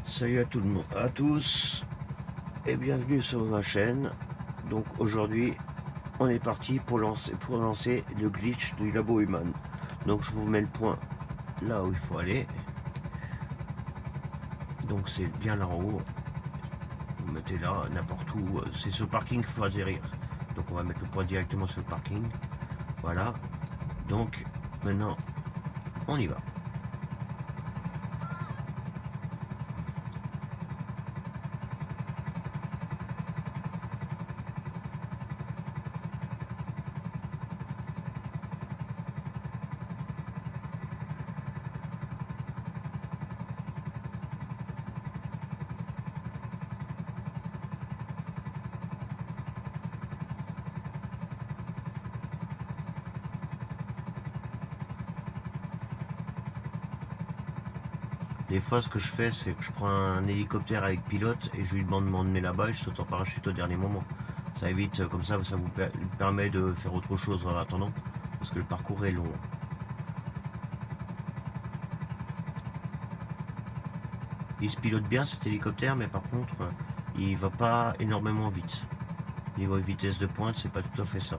Salut à tout le monde, à tous et bienvenue sur ma chaîne. Donc aujourd'hui on est parti pour lancer le glitch du labo human. Donc je vous mets le point là où il faut aller. Donc c'est bien là en haut. Vous mettez là n'importe où. C'est sur le parking qu'il faut atterrir. Donc on va mettre le point directement sur le parking. Voilà. Donc maintenant on y va. Des fois, ce que je fais, c'est que je prends un hélicoptère avec pilote et je lui demande de m'emmener là-bas et je saute en parachute au dernier moment. Ça évite, comme ça vous permet de faire autre chose en attendant, parce que le parcours est long. Il se pilote bien cet hélicoptère, mais par contre, il va pas énormément vite. Niveau vitesse de pointe, c'est pas tout à fait ça.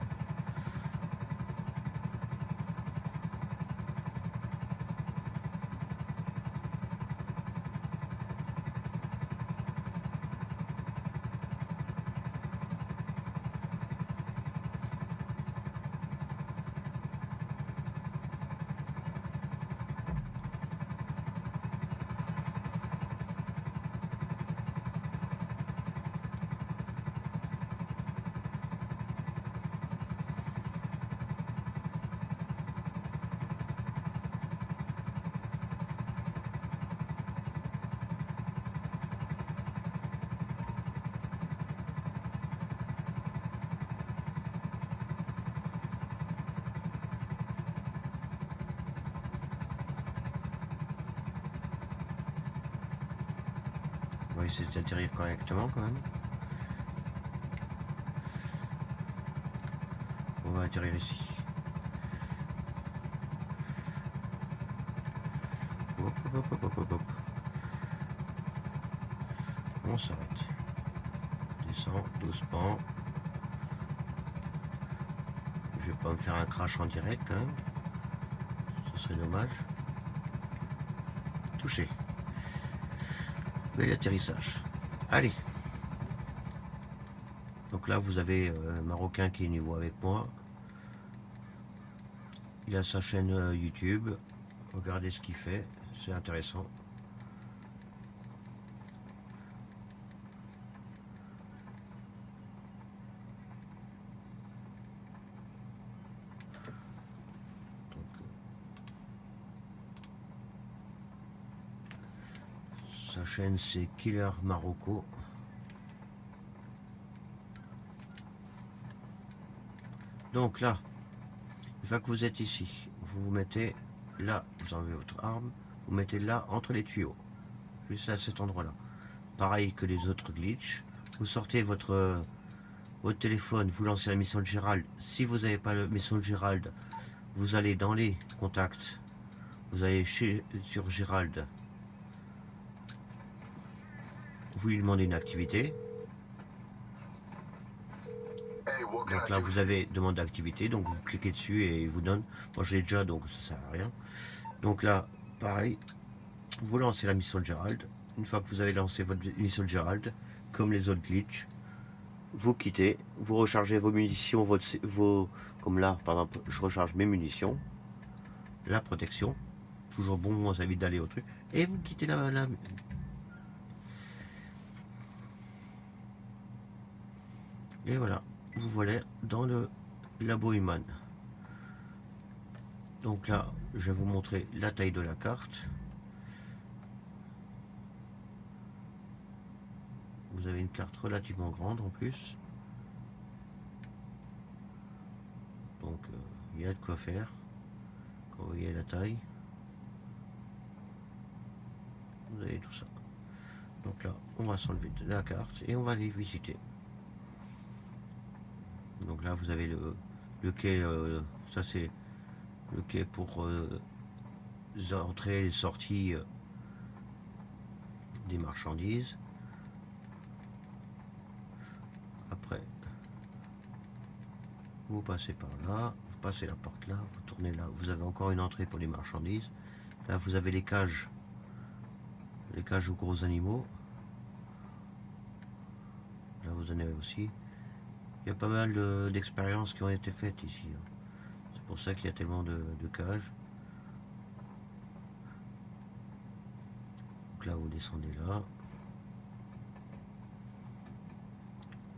On va essayer d'atterrir correctement quand même. On va atterrir ici. Hop, hop, hop, hop, hop, hop. On s'arrête. Descend doucement. Je vais pas me faire un crash en direct quand même. Ce serait dommage. Touché. Bel atterrissage. Allez. Donc là, vous avez un Marocain qui est niveau avec moi. Il a sa chaîne YouTube. Regardez ce qu'il fait. C'est intéressant. Donc, sa chaîne, c'est Killer Marocco. Donc là, une fois que vous êtes ici, vous vous mettez là, vous enlevez votre arme, vous mettez là entre les tuyaux, juste à cet endroit-là. Pareil que les autres glitches, vous sortez votre téléphone, vous lancez la mission de Gérald. Si vous n'avez pas la mission de Gérald, vous allez dans les contacts, vous allez sur Gérald, vous lui demandez une activité. Donc là vous avez demande d'activité, donc vous cliquez dessus et il vous donne. Moi je l'ai déjà donc ça sert à rien. Donc là pareil, vous lancez la mission de Gérald. Une fois que vous avez lancé votre mission de Gérald, comme les autres glitches, vous quittez, vous rechargez vos munitions, comme là par exemple je recharge mes munitions, la protection, toujours bon, moi ça évite d'aller au truc, et vous quittez la. Et voilà, vous voilà dans le labo human. Donc là, je vais vous montrer la taille de la carte. Vous avez une carte relativement grande en plus. Donc il y a de quoi faire. Quand vous voyez la taille, vous avez tout ça. Donc là, on va s'enlever de la carte et on va aller visiter. Donc là, vous avez le quai, ça c'est le quai pour les entrées et les sorties des marchandises. Après, vous passez par là, vous passez la porte là, vous tournez là, vous avez encore une entrée pour les marchandises. Là, vous avez les cages aux gros animaux. Là, vous en avez aussi. Il y a pas mal d'expériences qui ont été faites ici. C'est pour ça qu'il y a tellement de cages. Donc là, vous descendez là.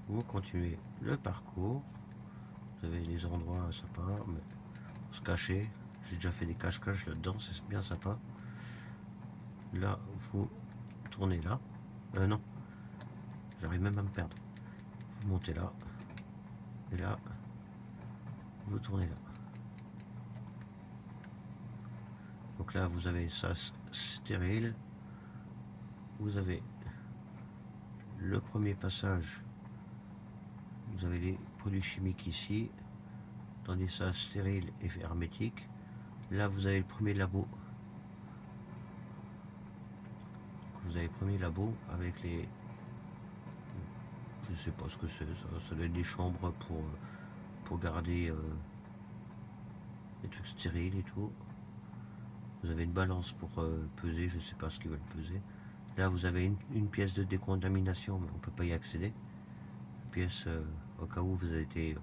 Vous continuez le parcours. Vous avez les endroits sympas, mais pour se cacher. J'ai déjà fait des cache-cache là-dedans, c'est bien sympa. Là, vous tournez là. Non, j'arrive même à me perdre. Vous montez là. Et là, vous tournez là. Donc là, vous avez ça stérile. Vous avez le premier passage. Vous avez les produits chimiques ici. Dans des sas stériles et hermétiques. Là, vous avez le premier labo. Vous avez le premier labo avec les... Je sais pas ce que c'est, ça doit être des chambres pour garder les trucs stériles et tout. Vous avez une balance pour peser, je sais pas ce qu'ils veulent peser. Là, vous avez une pièce de décontamination, mais on peut pas y accéder. Une pièce au cas où vous avez été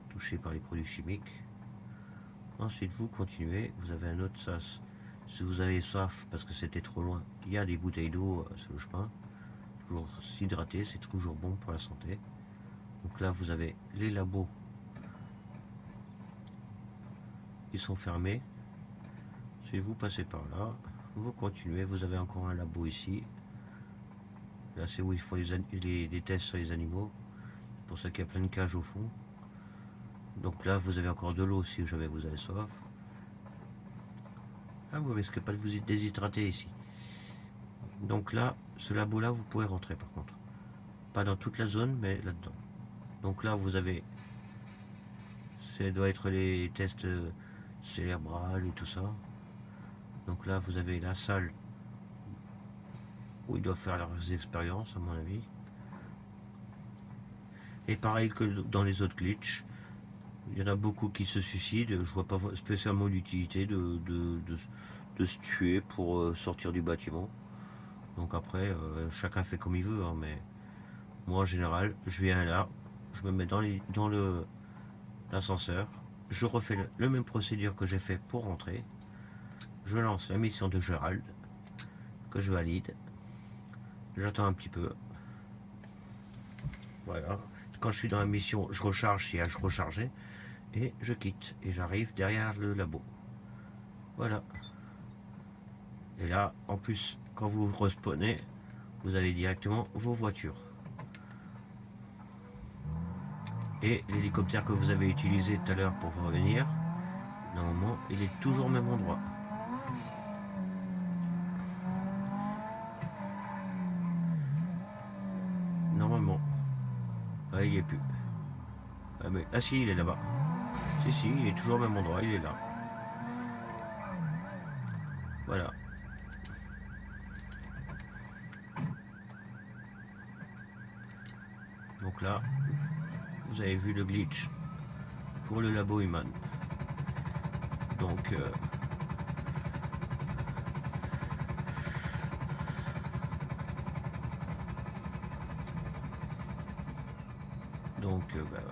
touché par les produits chimiques. Ensuite, vous continuez, vous avez un autre sas. Si vous avez soif parce que c'était trop loin, il y a des bouteilles d'eau sur le chemin. Toujours s'hydrater, c'est toujours bon pour la santé. Donc là, vous avez les labos qui sont fermés. Si vous passez par là, vous continuez, vous avez encore un labo ici. Là, c'est où ils font les tests sur les animaux. C'est pour ça qu'il y a plein de cages au fond. Donc là, vous avez encore de l'eau si jamais vous avez soif. Là, vous risquez pas de vous déshydrater ici. Donc là, ce labo-là, vous pouvez rentrer par contre. Pas dans toute la zone, mais là-dedans. Donc là, vous avez... Ça doit être les tests cérébrales et tout ça. Donc là, vous avez la salle où ils doivent faire leurs expériences, à mon avis. Et pareil que dans les autres glitches, il y en a beaucoup qui se suicident. Je vois pas spécialement l'utilité de se tuer pour sortir du bâtiment. Donc après, chacun fait comme il veut, hein, mais moi en général, je viens là, je me mets dans l'ascenseur, je refais le même procédure que j'ai fait pour rentrer, je lance la mission de Gérald, que je valide, j'attends un petit peu, voilà, quand je suis dans la mission, je recharge si je rechargeais, et je quitte, et j'arrive derrière le labo, voilà. Et là, en plus, quand vous respawnez, vous avez directement vos voitures. Et l'hélicoptère que vous avez utilisé tout à l'heure pour revenir, normalement, il est toujours au même endroit. Normalement. Ah, il n'y est plus. Ah, mais, ah si, il est là-bas. Si, il est toujours au même endroit, il est là. Voilà. Donc là, vous avez vu le glitch pour le labo humain. Donc,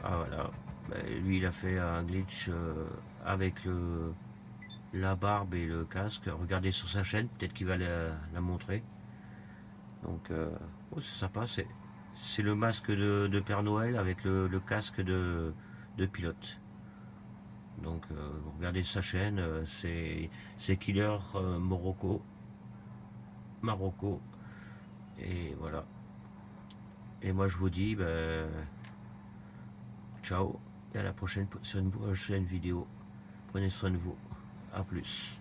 voilà. Bah, lui, il a fait un glitch avec la barbe et le casque. Regardez sur sa chaîne, peut-être qu'il va la montrer. Donc, oh, c'est sympa. C'est le masque de Père Noël avec le casque de pilote. Donc, vous regardez sa chaîne, c'est Killer Marocco. Et voilà. Et moi, je vous dis, ciao. Et à la prochaine sur une prochaine vidéo. Prenez soin de vous. A plus.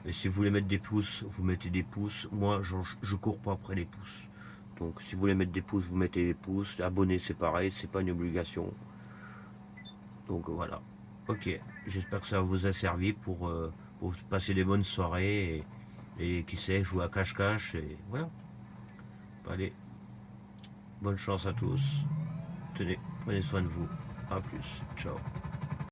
Et si vous voulez mettre des pouces, vous mettez des pouces. Moi, je cours pas après les pouces. Donc, si vous voulez mettre des pouces, vous mettez des pouces. Abonner, c'est pareil, c'est pas une obligation. Donc voilà. Ok, j'espère que ça vous a servi pour passer des bonnes soirées Et qui sait, jouer à cache-cache, et voilà. Allez, bonne chance à tous. Tenez, prenez soin de vous. A plus. Ciao.